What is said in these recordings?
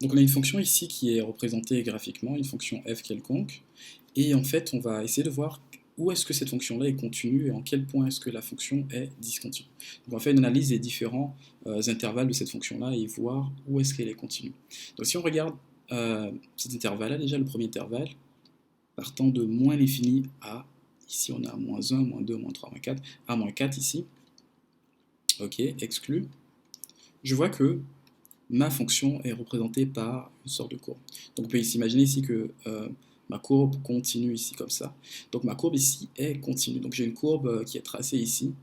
Donc on a une fonction ici qui est représentée graphiquement, une fonction f quelconque, et en fait on va essayer de voir où est-ce que cette fonction-là est continue et en quel point est-ce que la fonction est discontinue. Donc on va faire une analyse des différents intervalles de cette fonction-là et voir où est-ce qu'elle est continue. Donc si on regarde cet intervalle-là, déjà le premier intervalle, partant de moins l'infini à, ici on a moins 1, moins 2, moins 3, moins 4, à moins 4 ici, ok, exclu, je vois que ma fonction est représentée par une sorte de courbe. Donc on peut s'imaginer ici que ma courbe continue ici comme ça. Donc ma courbe ici est continue. Donc j'ai une courbe qui est tracée ici,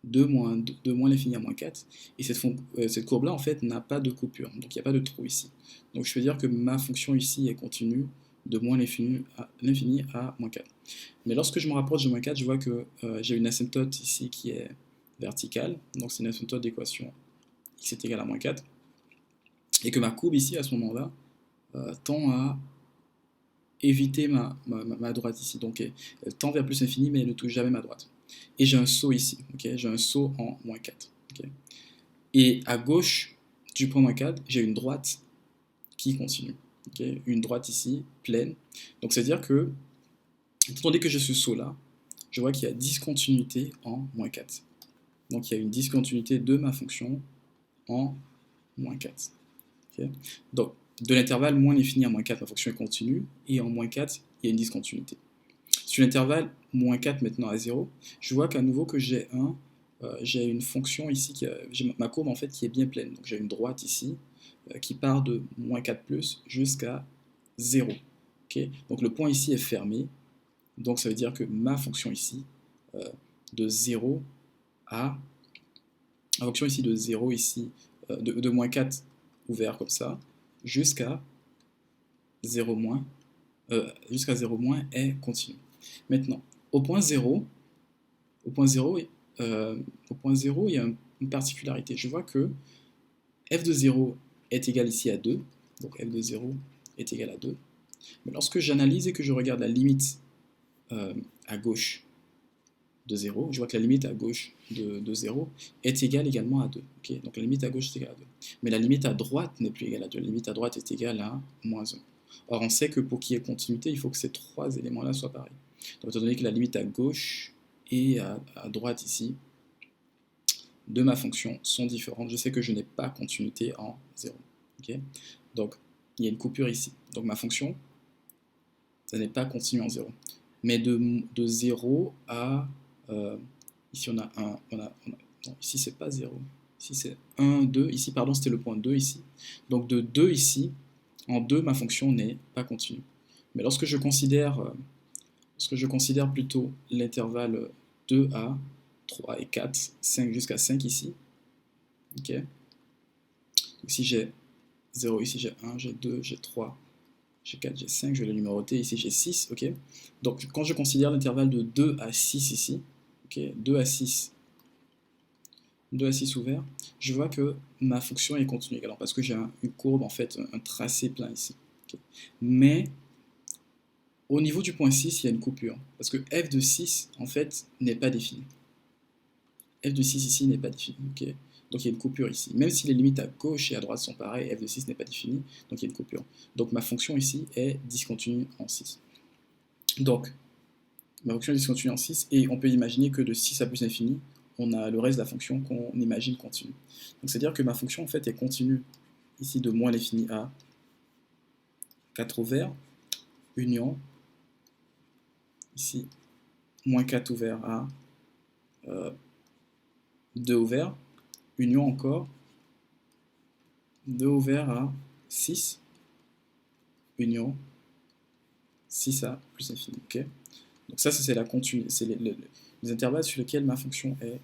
de moins l'infini à moins 4. Et cette courbe-là, en fait, n'a pas de coupure. Donc il n'y a pas de trou ici. Donc je peux dire que ma fonction ici est continue de moins l'infini à moins 4. Mais lorsque je me rapproche de moins 4, je vois que j'ai une asymptote ici qui est verticale. Donc c'est une asymptote d'équation x est égal à moins 4 et que ma courbe ici, à ce moment-là, tend à éviter ma droite ici. Donc elle tend vers plus infini, mais elle ne touche jamais ma droite. Et j'ai un saut ici, okay, j'ai un saut en moins 4. Okay. Et à gauche du point moins 4, j'ai une droite qui continue. Okay, une droite ici, pleine. Donc c'est-à-dire que, étant donné que j'ai ce saut-là, je vois qu'il y a discontinuité en moins 4. Donc il y a une discontinuité de ma fonction en moins 4. Okay. Donc, de l'intervalle moins l'infini à moins 4, ma fonction est continue, et en moins 4, il y a une discontinuité. Sur l'intervalle moins 4 maintenant à 0, je vois qu'à nouveau que j'ai une fonction ici, j'ai ma courbe en fait qui est bien pleine. Donc j'ai une droite ici qui part de moins 4 plus jusqu'à 0. Okay. Donc le point ici est fermé, donc ça veut dire que ma fonction ici, de 0 à, la fonction ici de 0 ici, de moins 4 ouvert comme ça, jusqu'à 0 moins, jusqu'à 0 moins est continu. Maintenant, au point 0, au point 0, au point 0 il y a une particularité. Je vois que f de 0 est égal ici à 2, donc f de 0 est égal à 2. Mais lorsque j'analyse et que je regarde la limite à gauche de 0, je vois que la limite à gauche de 0 est égale également à 2. Okay, donc la limite à gauche est égale à 2. Mais la limite à droite n'est plus égale à 2. La limite à droite est égale à moins 1. Or, on sait que pour qu'il y ait continuité, il faut que ces trois éléments-là soient pareils. Donc, étant donné que la limite à gauche et à droite ici de ma fonction sont différentes, je sais que je n'ai pas continuité en 0. Okay, donc, il y a une coupure ici. Donc, ma fonction, ça n'est pas continu en 0. Mais de 0 à... ici, on a 1. Non, ici, c'est pas 0. Ici, c'est 1, 2. Ici, pardon, c'était le point 2 ici. Donc, de 2 ici, en 2, ma fonction n'est pas continue. Mais lorsque je considère plutôt l'intervalle 2 à 3 et 4, 5 jusqu'à 5 ici, ok. Ici j'ai 0, ici j'ai 1, j'ai 2, j'ai 3, j'ai 4, j'ai 5, je vais le numéroter, ici j'ai 6, ok. Donc quand je considère l'intervalle de 2 à 6 ici, ok, 2 à 6, 2 à 6 ouvert, je vois que ma fonction est continue, alors parce que j'ai une courbe, en fait, un tracé plein ici. Okay. Mais au niveau du point 6, il y a une coupure, parce que f de 6, en fait, n'est pas défini. F de 6 ici n'est pas défini, okay. Donc il y a une coupure ici. Même si les limites à gauche et à droite sont pareilles, f de 6 n'est pas défini, donc il y a une coupure. Donc ma fonction ici est discontinue en 6. Donc, ma fonction est discontinue en 6, et on peut imaginer que de 6 à plus l'infini, on a le reste de la fonction qu'on imagine continue. Donc c'est-à-dire que ma fonction en fait est continue ici de moins l'infini à 4 ouvert, union, ici, moins 4 ouvert à 2 ouvert, union encore, 2 ouvert à 6, union, 6 à plus infini. Okay, donc ça, c'est la continue, c'est les intervalles sur lesquels ma fonction est